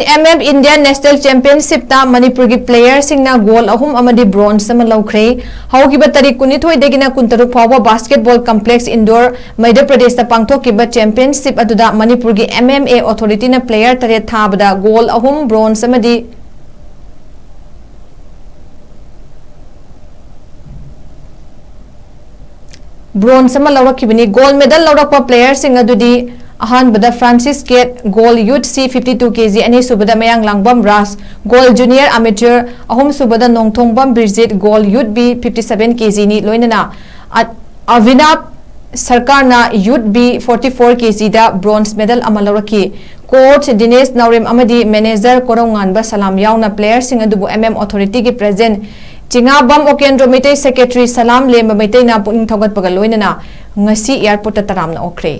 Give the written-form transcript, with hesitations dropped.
9th Indian National Championship ta Manipur gi player singna gold ahum amadi bronze sama LOURAKKHRE haugiba tarik 12 degina 13 fawba basketball complex indoor Madhya Pradesh ta pangthokiba championship aduda Manipur gi MMA authority na player tare thabada gold ahum bronze amadi bronze sama LOURAKKHIBani gold medal LOURAKPA player sing adudi Ahanbada Francis Kate Gold Youth C 52 kg ani subada Mayang Langbam Ras Gold Junior Amateur ahum subada Nongthongbam Birjit Gold Youth B 57 kg ni loinana Avinab Sarkar na Youth B 44 kg da bronze medal amaloraki coach Dinesh Naurim amadi manager Korongan ba salam yauna player sing adubu MM authority gi present Chinga bam okendro metai secretary salam lema metai na puning thogat pagal loinana ngasi airport ta taramna okre